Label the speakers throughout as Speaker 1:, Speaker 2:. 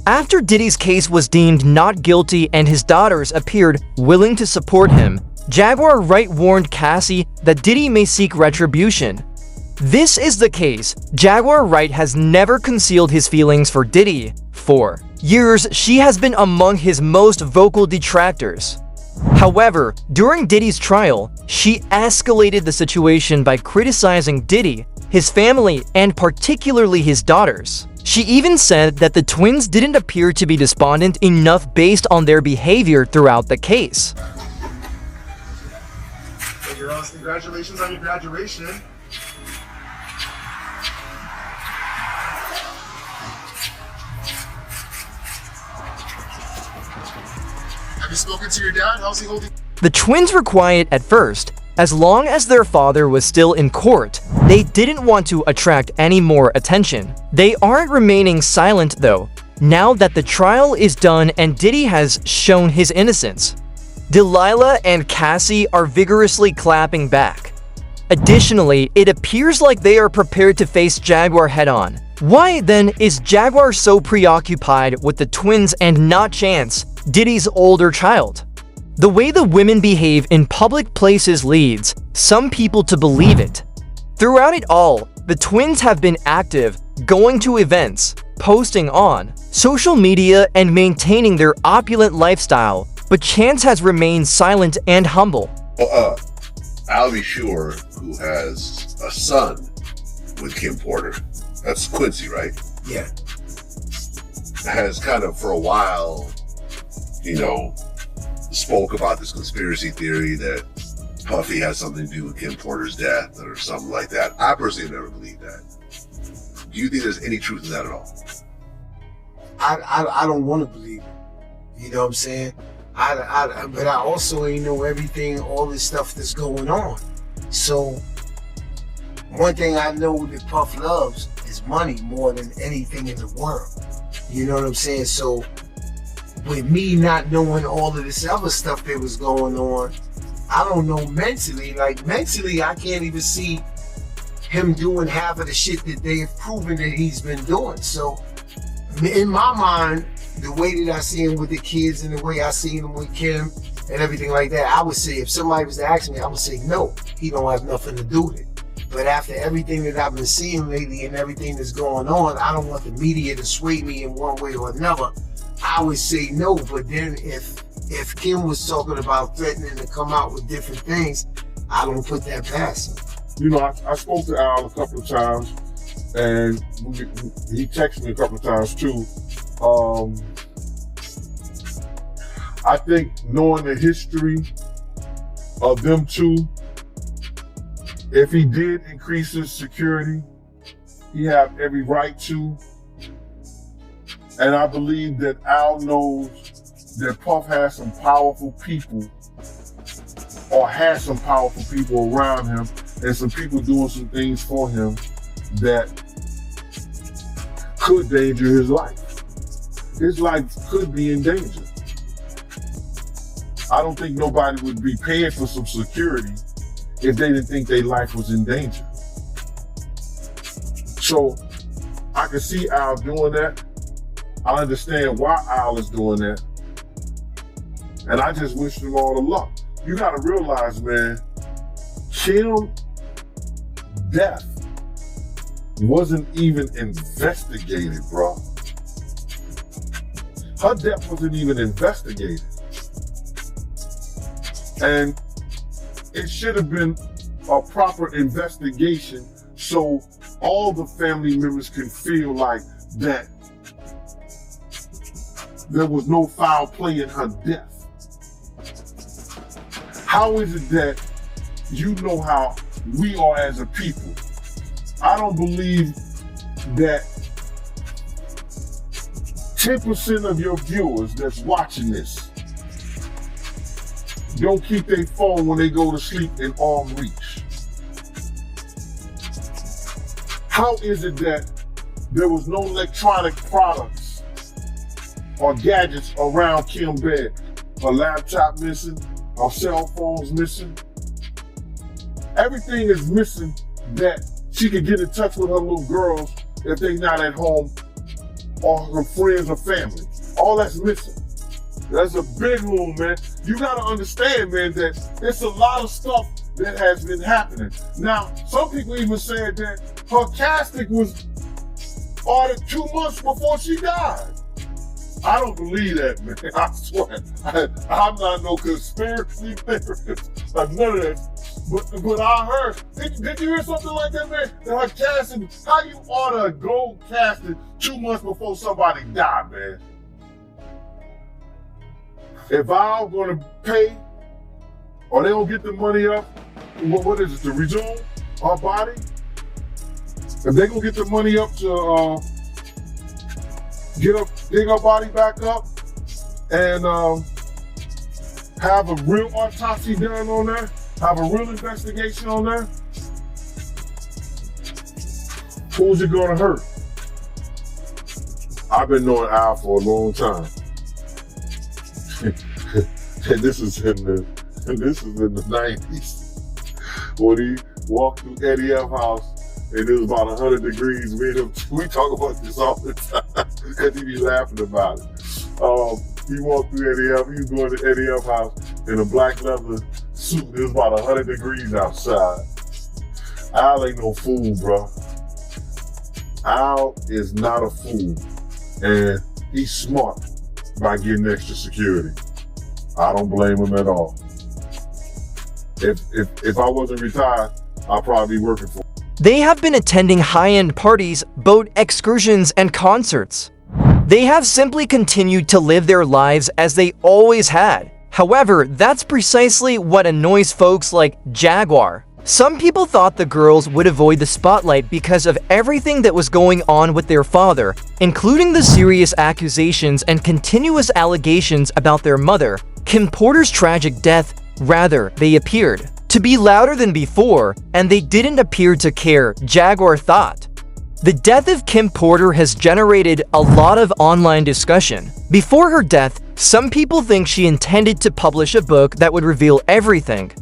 Speaker 1: After Diddy's case was deemed not guilty and his daughters appeared willing to support him, Jaguar Wright warned Cassie that Diddy may seek retribution. This is the case. Jaguar Wright has never concealed his feelings for Diddy. For years, she has been among his most vocal detractors. However, during Diddy's trial, she escalated the situation by criticizing Diddy, his family, and particularly his daughters. She even said that the twins didn't appear to be despondent enough based on their behavior throughout the case.
Speaker 2: Hey girls, congratulations on your graduation. Have you spoken to your dad? How's he holding?
Speaker 1: The twins were quiet at first. As long as their father was still in court, they didn't want to attract any more attention. They aren't remaining silent though, now that the trial is done and Diddy has shown his innocence. Delilah and Cassie are vigorously clapping back. Additionally, it appears like they are prepared to face Jaguar head-on. Why then is Jaguar so preoccupied with the twins and not Chance, Diddy's older child? The way the women behave in public places leads some people to believe it. Throughout it all, the twins have been active, going to events, posting on social media, and maintaining their opulent lifestyle, but Chance has remained silent and humble.
Speaker 3: I'll be sure who has a son with Kim Porter. That's Quincy, right?
Speaker 4: Yeah.
Speaker 3: Has kind of for a while, spoke about this conspiracy theory that Puffy has something to do with Kim Porter's death or something like that. I personally have never believed that. Do you think there's any truth in that at all?
Speaker 4: I don't want to believe it. You know what I'm saying? But I also ain't know everything, all this stuff that's going on. So one thing I know that Puff loves is money more than anything in the world. You know what I'm saying? So with me not knowing all of this other stuff that was going on, I don't know mentally. Like mentally, I can't even see him doing half of the shit that they have proven that he's been doing. So in my mind, the way that I see him with the kids and the way I see him with Kim and everything like that, I would say if somebody was to ask me, I would say no, he don't have nothing to do with it. But after everything that I've been seeing lately and everything that's going on, I don't want the media to sway me in one way or another. I would say no, but then if Kim was talking about threatening to come out with different things, I don't put that past him.
Speaker 5: I spoke to Al a couple of times, and he texted me a couple of times too. I think knowing the history of them two, if he did increase his security, he have every right to. And I believe that Al knows that Puff has some powerful people, or has some powerful people around him, and some people doing some things for him that could danger his life. His life could be in danger. I don't think nobody would be paying for some security if they didn't think their life was in danger. So I can see Al doing that. I understand why Al is doing that. And I just wish him all the luck. You gotta realize, man, Kim's death wasn't even investigated, bro. Her death wasn't even investigated. And it should have been a proper investigation so all the family members can feel like that there was no foul play in her death. How is it that you know how we are as a people? I don't believe that 10% of your viewers that's watching this don't keep their phone when they go to sleep in arm reach. How is it that there was no electronic products or gadgets around Kim's bed? Her laptop missing, her cell phone's missing. Everything is missing that she could get in touch with her little girls if they not at home or her friends or family. All that's missing. That's a big room, man. You gotta understand, man, that it's a lot of stuff that has been happening. Now, some people even said that her casket was ordered 2 months before she died. I don't believe that, man. I swear. I'm not no conspiracy theorist. Like none of that. But I heard. Did you hear something like that, man? That her casket, how you order a gold casket 2 months before somebody died, man? If I'm gonna pay, or they don't get the money up, what is it, to resume our body? If they gonna get the money up to dig our body back up and have a real autopsy done on there, have a real investigation on there, who's it gonna hurt? I've been knowing Al for a long time. And this is in the 90s when he walked through Eddie F house and it was about 100 degrees. We talk about this all the time because he be laughing about it. He walked through Eddie F. He was going to Eddie F house in a black leather suit. It was about 100 degrees outside. Al ain't no fool, bro. Al is not a fool, and he's smart by getting extra security. I don't blame him at all. If I wasn't retired, I'd probably be working for him.
Speaker 1: They have been attending high-end parties, boat excursions, and concerts. They have simply continued to live their lives as they always had. However, that's precisely what annoys folks like Jaguar. Some people thought the girls would avoid the spotlight because of everything that was going on with their father, including the serious accusations and continuous allegations about their mother, Kim Porter's tragic death. Rather, they appeared to be louder than before, and they didn't appear to care, Jaguar thought. The death of Kim Porter has generated a lot of online discussion. Before her death, some people think she intended to publish a book that would reveal everything.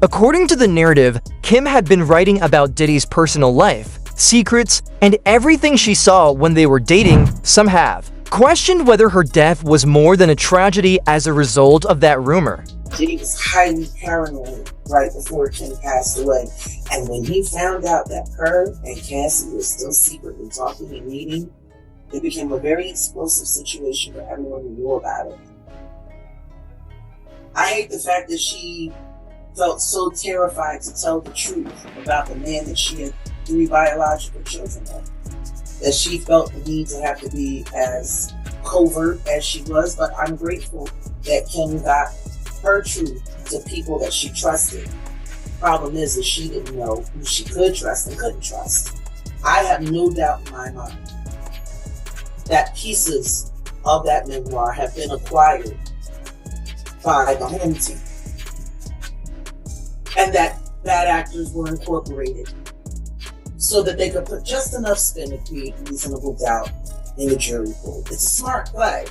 Speaker 1: According to the narrative, Kim had been writing about Diddy's personal life, secrets, and everything she saw when they were dating. Some have questioned whether her death was more than a tragedy as a result of that rumor.
Speaker 6: Diddy was highly paranoid right before Kim passed away. And when he found out that her and Cassie were still secretly talking and meeting, it became a very explosive situation for everyone who knew about it. I hate the fact that she felt so terrified to tell the truth about the man that she had 3 biological children with, that she felt the need to have to be as covert as she was. But I'm grateful that Kim got her truth to people that she trusted. Problem is that she didn't know who she could trust and couldn't trust. I have no doubt in my mind that pieces of that memoir have been acquired by the home team, and that bad actors were incorporated so that they could put just enough spin to create reasonable doubt in the jury pool. It's a smart play,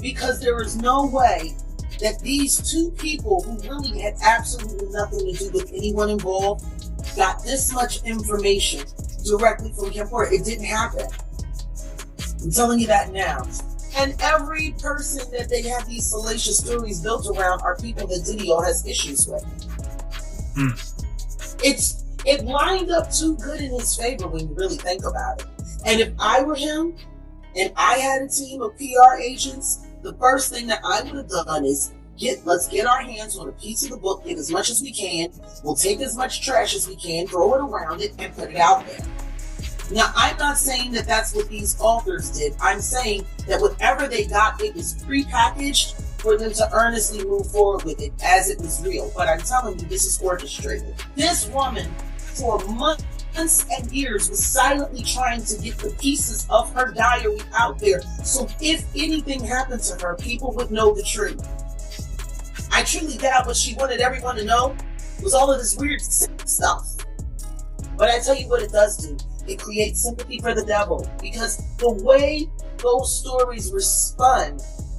Speaker 6: because there is no way that these 2 people who really had absolutely nothing to do with anyone involved got this much information directly from Kim Porter. It didn't happen. I'm telling you that now. And every person that they have these salacious stories built around are people that Diddy has issues with. It lined up too good in his favor when you really think about it. And if I were him and I had a team of PR agents, the first thing that I would have done is let's get our hands on a piece of the book, get as much as we can. We'll take as much trash as we can, throw it around it, and put it out there. Now, I'm not saying that that's what these authors did. I'm saying that whatever they got, it was prepackaged for them to earnestly move forward with it as it was real. But I'm telling you, this is orchestrated. This woman, for months and years, was silently trying to get the pieces of her diary out there. So if anything happened to her, people would know the truth. I truly doubt what she wanted everyone to know was all of this weird stuff. But I tell you what it does do. It creates sympathy for the devil, because the way those stories were spun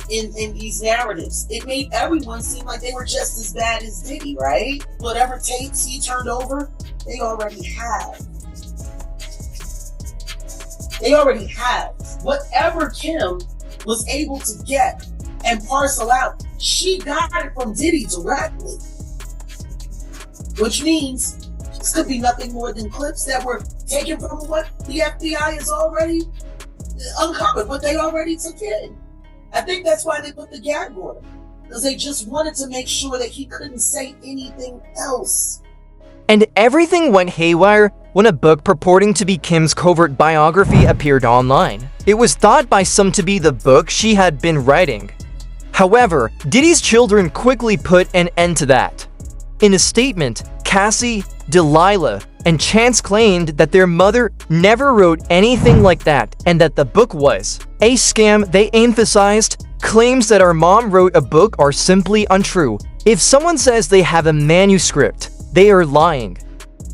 Speaker 6: in these narratives, it made everyone seem like they were just as bad as Diddy, right? Whatever tapes he turned over, they already had. They already have. Whatever Kim was able to get and parcel out, she got it from Diddy directly. Which means this could be nothing more than clips that were taken from what the FBI has already uncovered, what they already took in. I think that's why they put the gag order, because they just wanted to make sure that he couldn't say anything else.
Speaker 1: And everything went haywire when a book purporting to be Kim's covert biography appeared online. It was thought by some to be the book she had been writing. However, Diddy's children quickly put an end to that. In a statement, Cassie, Delilah, and Chance claimed that their mother never wrote anything like that and that the book was a scam. They emphasized, claims that our mom wrote a book are simply untrue. If someone says they have a manuscript, they are lying.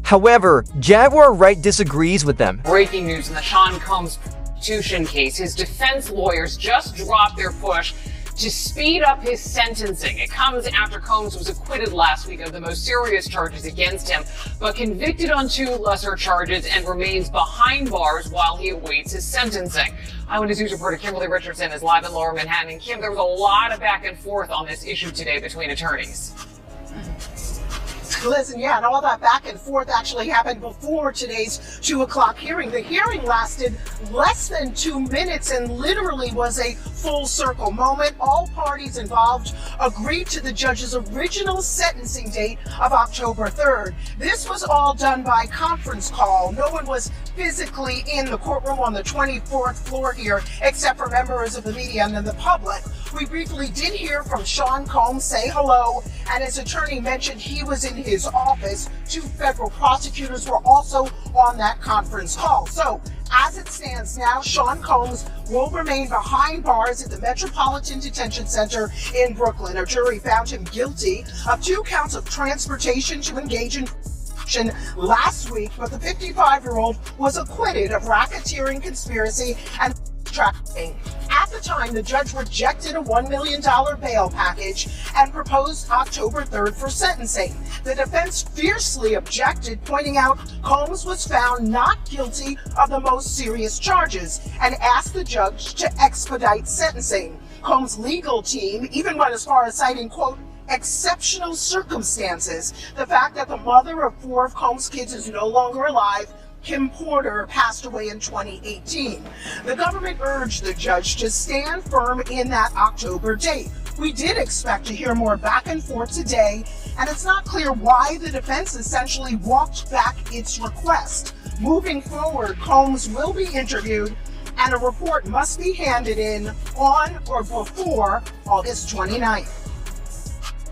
Speaker 1: However, Jaguar Wright disagrees with them.
Speaker 7: Breaking news in the Sean Combs prostitution case. His defense lawyers just dropped their push to speed up his sentencing. It comes after Combs was acquitted last week of the most serious charges against him, but convicted on 2 lesser charges and remains behind bars while he awaits his sentencing. Eyewitness News reporter Kimberly Richardson is live in Lower Manhattan. And Kim, there was a lot of back and forth on this issue today between attorneys.
Speaker 8: Listen, yeah, and all that back and forth actually happened before today's 2 o'clock hearing. The hearing lasted less than 2 minutes and literally was a full circle moment. All parties involved agreed to the judge's original sentencing date of October 3rd. This was all done by conference call. No one was physically in the courtroom on the 24th floor here, except for members of the media and then the public. We briefly did hear from Sean Combs say hello, and his attorney mentioned he was in his office. 2 federal prosecutors were also on that conference call. So, as it stands now, Sean Combs will remain behind bars at the Metropolitan Detention Center in Brooklyn. A jury found him guilty of 2 counts of transportation to engage in last week, but the 55-year-old was acquitted of racketeering, conspiracy, and trafficking. At the time, the judge rejected a $1 million bail package and proposed October 3rd for sentencing. The defense fiercely objected, pointing out Combs was found not guilty of the most serious charges and asked the judge to expedite sentencing. Combs' legal team even went as far as citing, quote, exceptional circumstances. The fact that the mother of 4 of Combs' kids is no longer alive, Kim Porter, passed away in 2018. The government urged the judge to stand firm in that October date. We did expect to hear more back and forth today, and it's not clear why the defense essentially walked back its request. Moving forward, Combs will be interviewed, and a report must be handed in on or before August 29th.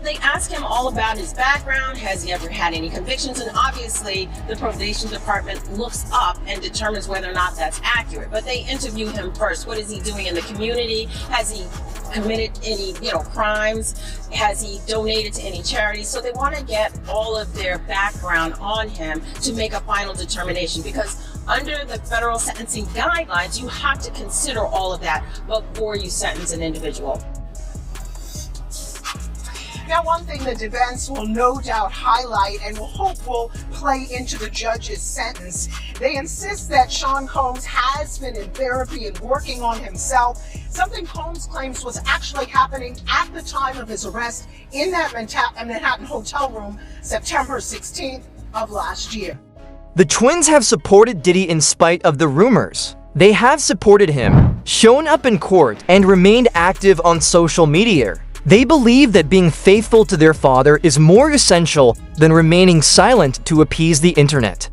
Speaker 9: They ask him all about his background. Has he ever had any convictions? And obviously the probation department looks up and determines whether or not that's accurate. But they interview him first. What is he doing in the community? Has he committed any, crimes? Has he donated to any charities? So they want to get all of their background on him to make a final determination, because under the federal sentencing guidelines, you have to consider all of that before you sentence an individual.
Speaker 8: Now, one thing the defense will no doubt highlight and will hope will play into the judge's sentence, they insist that Sean Combs has been in therapy and working on himself, something Combs claims was actually happening at the time of his arrest in that Manhattan hotel room, September 16th of last year.
Speaker 1: The twins have supported Diddy in spite of the rumors. They have supported him, shown up in court, and remained active on social media. They believe that being faithful to their father is more essential than remaining silent to appease the internet.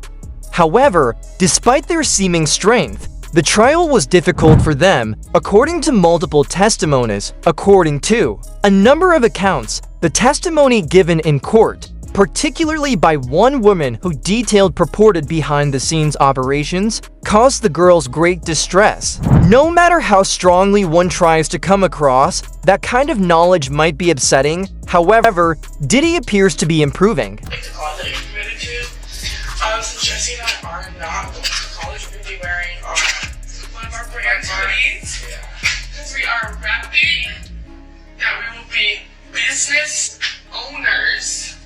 Speaker 1: However, despite their seeming strength, the trial was difficult for them, according to multiple testimonies. According to a number of accounts, the testimony given in court, particularly by one woman who detailed purported behind-the-scenes operations, caused the girls great distress. No matter how strongly one tries to come across, that kind of knowledge might be upsetting. However, Diddy appears to be improving.
Speaker 10: The call that you're committed to, since Jesse and I are not going to college, we're going to be wearing one of our brand hoodies, because we are rapping that we will be business owners.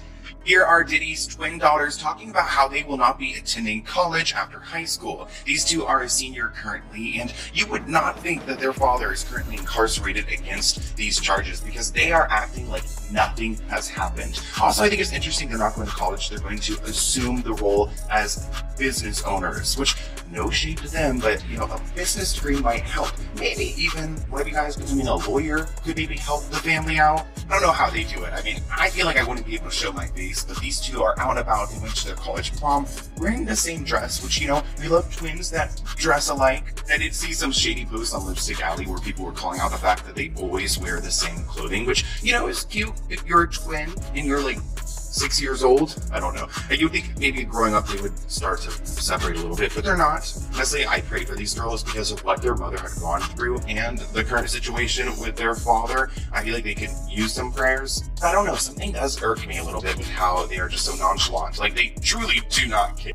Speaker 11: Here are Diddy's twin daughters talking about how they will not be attending college after high school. These two are a senior currently, and you would not think that their father is currently incarcerated against these charges because they are acting like nothing has happened. Also, I think it's interesting they're not going to college. They're going to assume the role as business owners, which no shade to them, but a business degree might help. Maybe even one of you guys becoming a lawyer could maybe help the family out. I don't know how they do it. I mean, I feel like I wouldn't be able to show my face, but these two are out and about. They went to their college prom wearing the same dress, which, we love twins that dress alike. I did see some shady posts on Lipstick Alley where people were calling out the fact that they always wear the same clothing, which, is cute if you're a twin and you're like 6 years old. I don't know. And you think maybe growing up they would start to separate a little bit, but they're not. Honestly, I pray for these girls because of what their mother had gone through and the current situation with their father. I feel like they could use some prayers. I don't know, something does irk me a little bit with how they are just so nonchalant. Like, they truly do not care.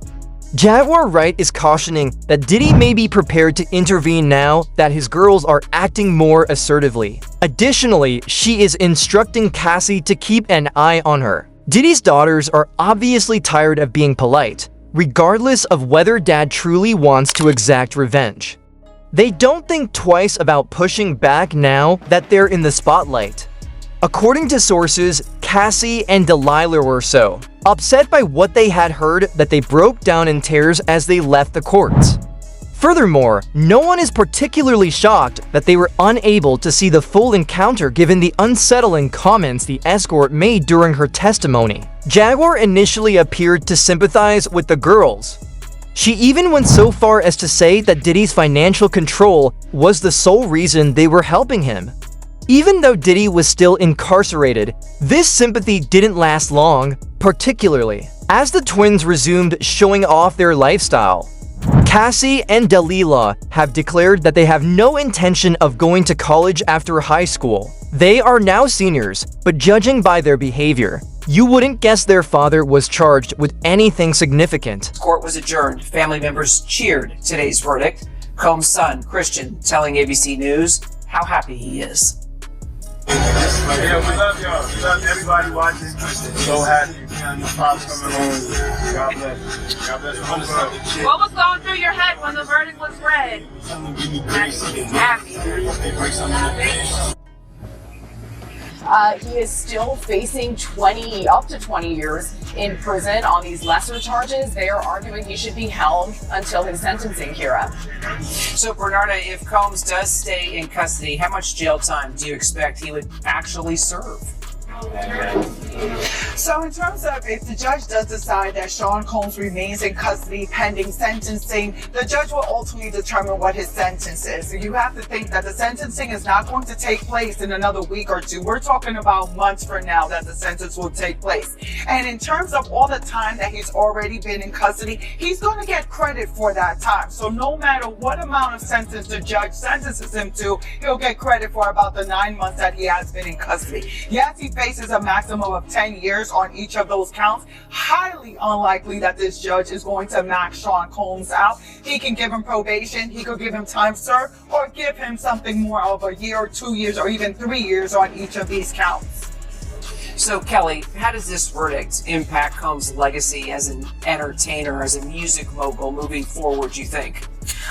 Speaker 1: Jaguar Wright is cautioning that Diddy may be prepared to intervene now that his girls are acting more assertively. Additionally, she is instructing Cassie to keep an eye on her. Diddy's daughters are obviously tired of being polite, regardless of whether dad truly wants to exact revenge. They don't think twice about pushing back now that they're in the spotlight. According to sources, Cassie and Delilah were so upset by what they had heard that they broke down in tears as they left the courts. Furthermore, no one is particularly shocked that they were unable to see the full encounter given the unsettling comments the escort made during her testimony. Jaguar initially appeared to sympathize with the girls. She even went so far as to say that Diddy's financial control was the sole reason they were helping him. Even though Diddy was still incarcerated, this sympathy didn't last long, particularly as the twins resumed showing off their lifestyle. Cassie and Delilah have declared that they have no intention of going to college after high school. They are now seniors, but judging by their behavior, you wouldn't guess their father was charged with anything significant.
Speaker 12: Court was adjourned. Family members cheered today's verdict. Combs' son, Christian, telling ABC News how happy he is.
Speaker 13: Yeah, we love y'all. We love everybody watching. So happy. Pops coming home. God bless. God bless.
Speaker 10: What was going through your head when the verdict was read? Happy.
Speaker 14: He is still facing up to 20 years in prison on these lesser charges. They are arguing he should be held until his sentencing hearing.
Speaker 12: So, Bernarda, if Combs does stay in custody, how much jail time do you expect he would actually serve?
Speaker 15: So in terms of if the judge does decide that Sean Combs remains in custody pending sentencing, the judge will ultimately determine what his sentence is. So you have to think that the sentencing is not going to take place in another week or two. We're talking about months from now that the sentence will take place. And in terms of all the time that he's already been in custody, he's going to get credit for that time. So no matter what amount of sentence the judge sentences him to, he'll get credit for about the 9 months that he has been in custody. Yes, he faces a maximum of 10 years on each of those counts. Highly unlikely that this judge is going to max Sean Combs out. He can give him probation, he could give him time served, or give him something more of a year or 2 years or even 3 years on each of these counts.
Speaker 12: So, Kelly, how does this verdict impact Combs' legacy as an entertainer, as a music mogul moving forward, you think?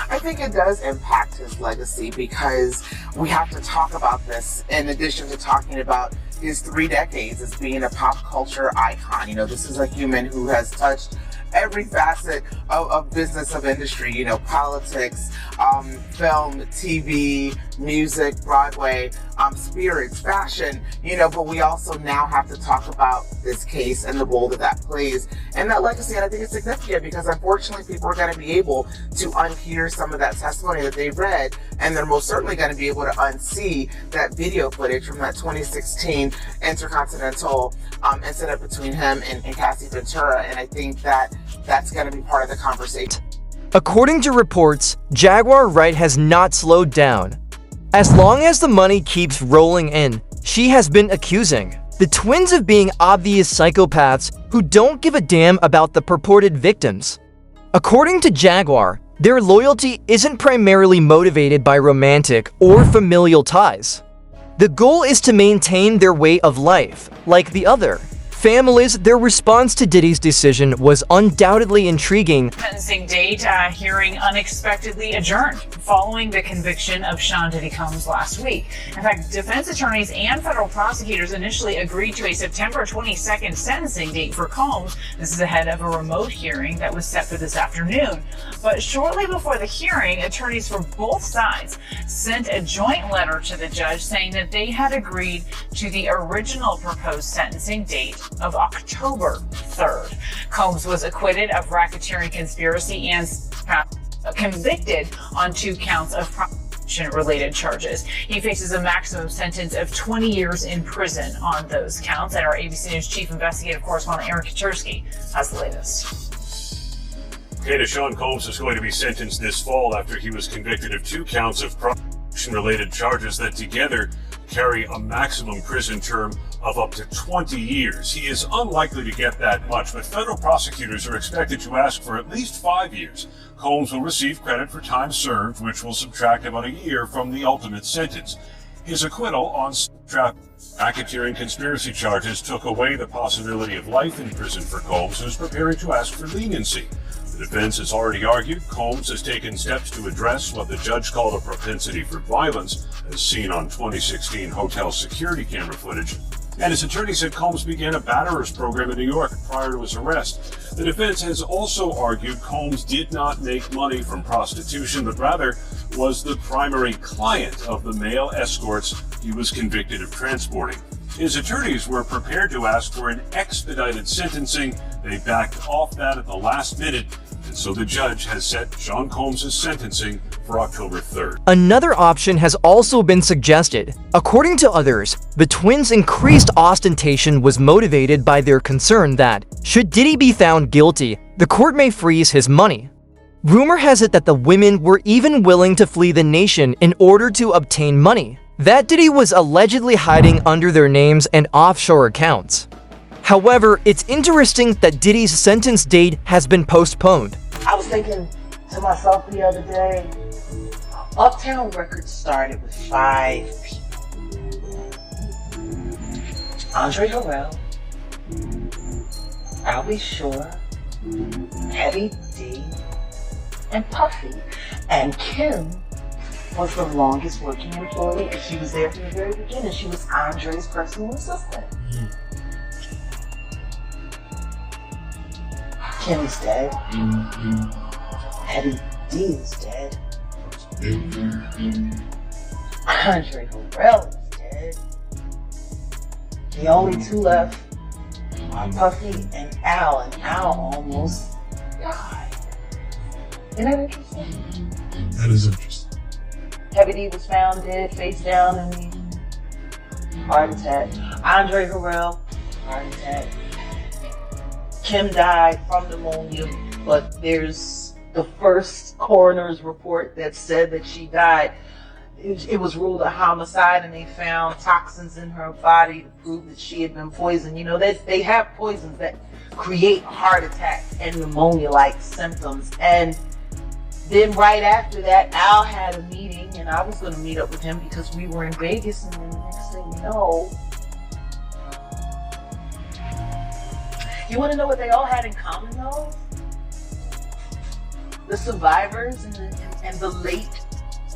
Speaker 16: I think it does impact his legacy because we have to talk about this in addition to talking about his 3 decades as being a pop culture icon. You know, this is a human who has touched every facet of business, of industry, politics, film, TV, music, Broadway, spirits, fashion, but we also now have to talk about this case and the role that plays and that legacy. And I think it's significant because unfortunately people are going to be able to unhear some of that testimony that they've read, and they're most certainly going to be able to unsee that video footage from that 2016 Intercontinental incident between him and Cassie Ventura. And I think that's going to be part of the conversation.
Speaker 1: According to reports, Jaguar Wright has not slowed down. As long as the money keeps rolling in, she has been accusing the twins of being obvious psychopaths who don't give a damn about the purported victims. According to Jaguar, their loyalty isn't primarily motivated by romantic or familial ties. The goal is to maintain their way of life, like the other families, their response to Diddy's decision was undoubtedly intriguing.
Speaker 17: Sentencing date hearing unexpectedly adjourned following the conviction of Sean Diddy Combs last week. In fact, defense attorneys and federal prosecutors initially agreed to a September 22nd sentencing date for Combs. This is ahead of a remote hearing that was set for this afternoon. But shortly before the hearing, attorneys for both sides sent a joint letter to the judge saying that they had agreed to the original proposed sentencing date of October 3rd. Combs was acquitted of racketeering conspiracy and convicted on 2 counts of prostitution-related charges. He faces a maximum sentence of 20 years in prison on those counts. And our ABC News chief investigative correspondent Aaron Katersky has the latest.
Speaker 18: Okay, Sean Combs is going to be sentenced this fall after he was convicted of 2 counts of prostitution-related charges that together carry a maximum prison term of up to 20 years. He is unlikely to get that much, but federal prosecutors are expected to ask for at least 5 years. Combs will receive credit for time served, which will subtract about a year from the ultimate sentence. His acquittal on racketeering conspiracy charges took away the possibility of life in prison for Combs, who's preparing to ask for leniency. The defense has already argued Combs has taken steps to address what the judge called a propensity for violence, as seen on 2016 hotel security camera footage. And his attorney said Combs began a batterers program in New York prior to his arrest. The defense has also argued Combs did not make money from prostitution, but rather was the primary client of the male escorts he was convicted of transporting. His attorneys were prepared to ask for an expedited sentencing. They backed off that at the last minute, and so the judge has set Sean Combs' sentencing for October 3rd.
Speaker 1: Another option has also been suggested. According to others, the twins' increased ostentation was motivated by their concern that, should Diddy be found guilty, the court may freeze his money. Rumor has it that the women were even willing to flee the nation in order to obtain money that Diddy was allegedly hiding under their names and offshore accounts. However, it's interesting that Diddy's sentence date has been postponed.
Speaker 8: I was thinking to myself the other day, Uptown Records started with 5 people. Andre Harrell, Albie Shore, Heavy D, and Puffy. And Kim was the longest working employee, and she was there from the very beginning. She was Andre's personal assistant. Kim's dead. Heavy D is dead. Andre Harrell is dead. The only 2 left are Puffy and Al, and Al almost died. Isn't that interesting?
Speaker 2: That is interesting.
Speaker 8: Heavy D was found dead, face down in the heart attack. Andre Harrell, heart attack. Kim died from pneumonia, but there's the first coroner's report that said that she died. It was ruled a homicide, and they found toxins in her body to prove that she had been poisoned. You know, they have poisons that create heart attack and pneumonia-like symptoms. And then right after that, Al had a meeting, and I was going to meet up with him because we were in Vegas, and then the next thing you know, you want to know what they all had in common, though? The survivors and the late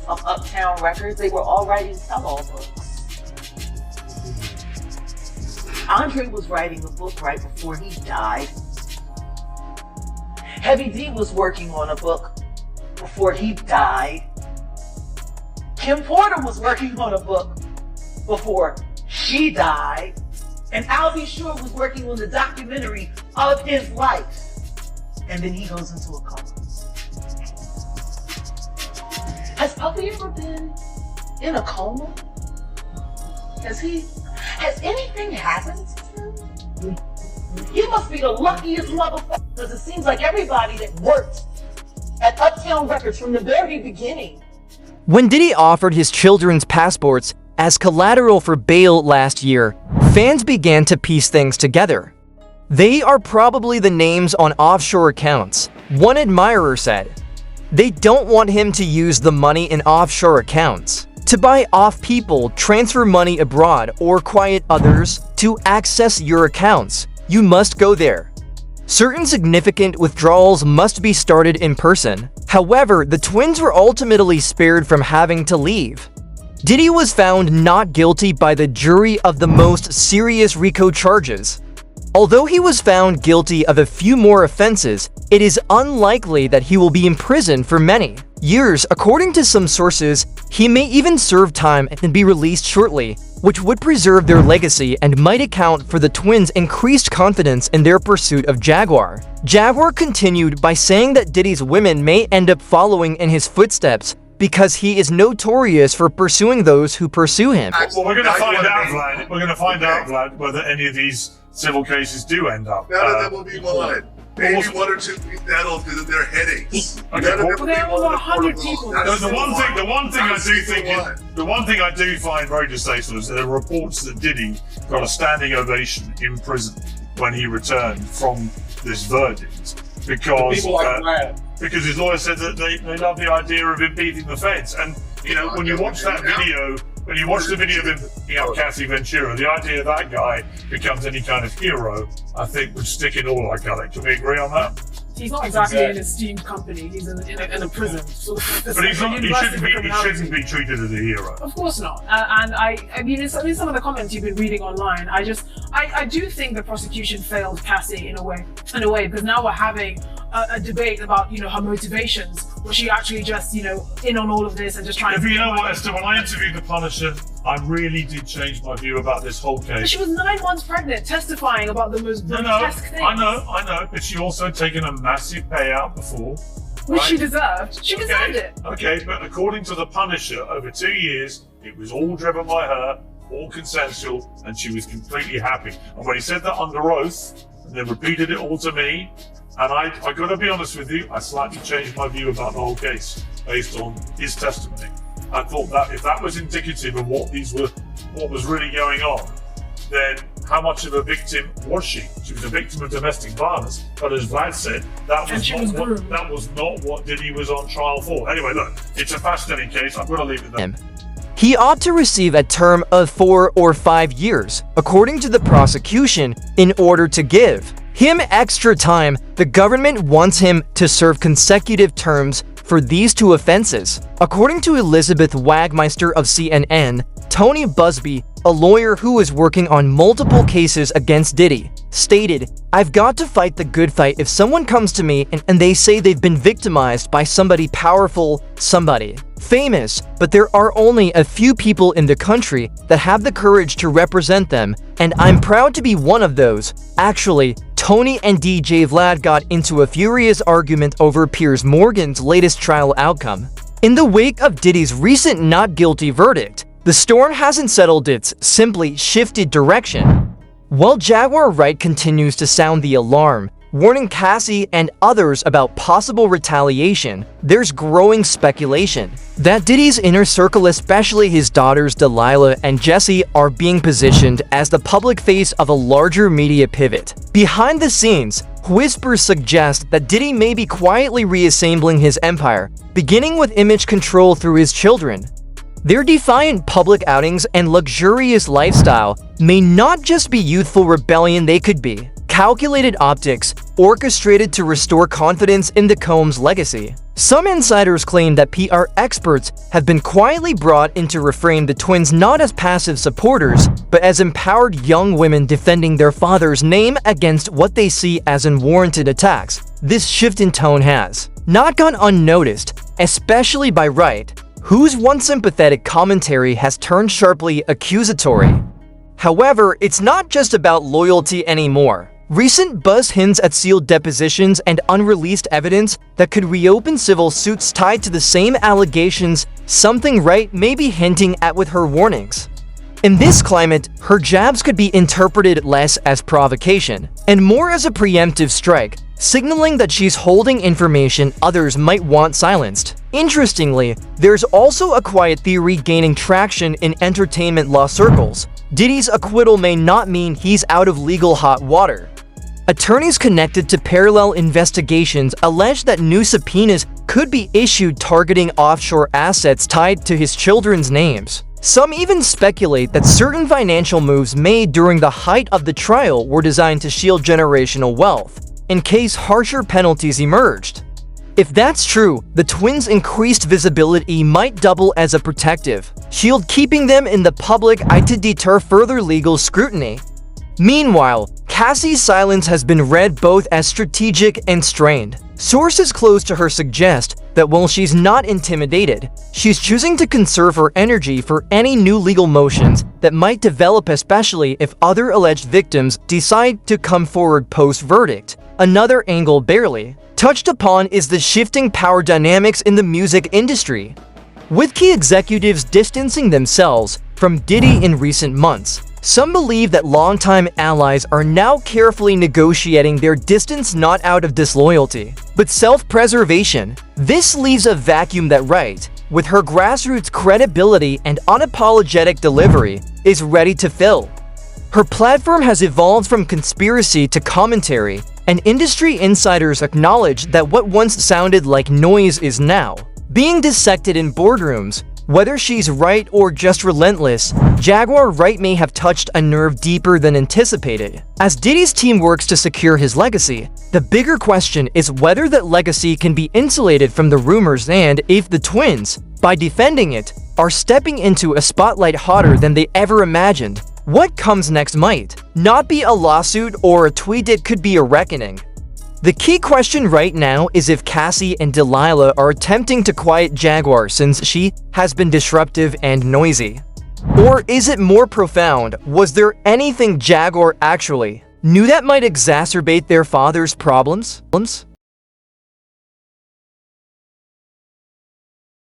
Speaker 8: of Uptown Records, they were all writing tell-all books. Andre was writing a book right before he died. Heavy D was working on a book before he died. Kim Porter was working on a book before she died. And Albie Shore was working on the documentary of his life. And then he goes into a coma. Has Puffy ever been in a coma? Has anything happened to him? He must be the luckiest motherfucker, because it seems like everybody that worked at Uptown Records from the very beginning.
Speaker 1: When Diddy offered his children's passports as collateral for bail last year, fans began to piece things together. They are probably the names on offshore accounts, one admirer said. They don't want him to use the money in offshore accounts to buy off people, transfer money abroad, or quiet others to access your accounts. you must go there. Certain significant withdrawals must be started in person. However, the twins were ultimately spared from having to leave. Diddy was found not guilty by the jury of the most serious RICO charges. Although he was found guilty of a few more offenses, it is unlikely that he will be imprisoned for many years. According to some sources, he may even serve time and be released shortly, which would preserve their legacy and might account for the twins' increased confidence in their pursuit of Jaguar. Jaguar continued by saying that Diddy's women may end up following in his footsteps because he is notorious for pursuing those who pursue him.
Speaker 18: Well, we're going to find out, Vlad. We're going to find out, Vlad, whether any of these civil cases do end up.
Speaker 3: None of them will be won. Maybe one or two will be settled because of their headaches.
Speaker 17: There were 100 people.
Speaker 18: The one thing I do find very distasteful is there are reports that Diddy got a standing ovation in prison when he returned from this verdict because his lawyer said that they love the idea of him beating the feds. And you know, when you watch that video, when you watch the video of him picking up Cassie Ventura, the idea that guy becomes any kind of hero, I think would stick in all our gullet. Can we agree on that?
Speaker 17: He's not exactly an esteemed company. He's in a prison.
Speaker 18: But he shouldn't be treated as a hero.
Speaker 17: Of course not. And I mean, in some of the comments you've been reading online, I do think the prosecution failed Cassie in a way, because now we're having a debate about, you know, her motivations. Was she actually just, you know, in on all of this and just trying to...
Speaker 18: You know what, Esther, when I interviewed the Punisher, I really did change my view about this whole case.
Speaker 17: But she was 9 months pregnant, testifying about the most grotesque things.
Speaker 18: I know, but she also taken a massive payout before.
Speaker 17: Which she deserved. She deserved it.
Speaker 18: Okay, but according to the Punisher, over 2 years, it was all driven by her, all consensual, and she was completely happy. And when he said that under oath, and then repeated it all to me, and I got to be honest with you, I slightly changed my view about the whole case based on his testimony. I thought that if that was indicative of what was really going on, then how much of a victim was she? She was a victim of domestic violence. But as Vlad said, that was not what Diddy was on trial for. Anyway, look, it's a fascinating case. I'm going to leave it there.
Speaker 1: He ought to receive a term of 4 or 5 years, according to the prosecution, in order to give him extra time. The government wants him to serve consecutive terms for these 2 offenses. According to Elizabeth Wagmeister of CNN, Tony Busby, a lawyer who is working on multiple cases against Diddy, stated, "I've got to fight the good fight if someone comes to me and they say they've been victimized by somebody powerful, somebody famous, but there are only a few people in the country that have the courage to represent them, and I'm proud to be one of those." Actually, Tony and DJ Vlad got into a furious argument over Piers Morgan's latest trial outcome. In the wake of Diddy's recent not guilty verdict, the storm hasn't settled, it's simply shifted direction. While Jaguar Wright continues to sound the alarm, warning Cassie and others about possible retaliation, there's growing speculation that Diddy's inner circle, especially his daughters Delilah and Jessie, are being positioned as the public face of a larger media pivot. Behind the scenes, whispers suggest that Diddy may be quietly reassembling his empire, beginning with image control through his children. Their defiant public outings and luxurious lifestyle may not just be youthful rebellion, they could be calculated optics orchestrated to restore confidence in the Combs legacy. Some insiders claim that PR experts have been quietly brought in to reframe the twins not as passive supporters, but as empowered young women defending their father's name against what they see as unwarranted attacks. This shift in tone has not gone unnoticed, especially by Wright, whose once sympathetic commentary has turned sharply accusatory. However, it's not just about loyalty anymore. Recent buzz hints at sealed depositions and unreleased evidence that could reopen civil suits tied to the same allegations, something Wright may be hinting at with her warnings. In this climate, her jabs could be interpreted less as provocation and more as a preemptive strike, signaling that she's holding information others might want silenced. Interestingly, there's also a quiet theory gaining traction in entertainment law circles. Diddy's acquittal may not mean he's out of legal hot water. Attorneys connected to parallel investigations allege that new subpoenas could be issued targeting offshore assets tied to his children's names. Some even speculate that certain financial moves made during the height of the trial were designed to shield generational wealth, in case harsher penalties emerged. If that's true, the twins' increased visibility might double as a protective shield, keeping them in the public eye to deter further legal scrutiny. Meanwhile, Cassie's silence has been read both as strategic and strained. Sources close to her suggest that while she's not intimidated, she's choosing to conserve her energy for any new legal motions that might develop, especially if other alleged victims decide to come forward post-verdict. Another angle barely touched upon is the shifting power dynamics in the music industry. With key executives distancing themselves from Diddy in recent months, some believe that longtime allies are now carefully negotiating their distance, not out of disloyalty, but self-preservation. This leaves a vacuum that Wright, with her grassroots credibility and unapologetic delivery, is ready to fill. Her platform has evolved from conspiracy to commentary, and industry insiders acknowledge that what once sounded like noise is now being dissected in boardrooms. Whether she's right or just relentless, Jaguar Wright may have touched a nerve deeper than anticipated. As Diddy's team works to secure his legacy, the bigger question is whether that legacy can be insulated from the rumors, and if the twins, by defending it, are stepping into a spotlight hotter than they ever imagined. What comes next might not be a lawsuit or a tweet, it could be a reckoning. The key question right now is if Cassie and Delilah are attempting to quiet Jaguar since she has been disruptive and noisy. Or is it more profound? Was there anything Jaguar actually knew that might exacerbate their father's problems?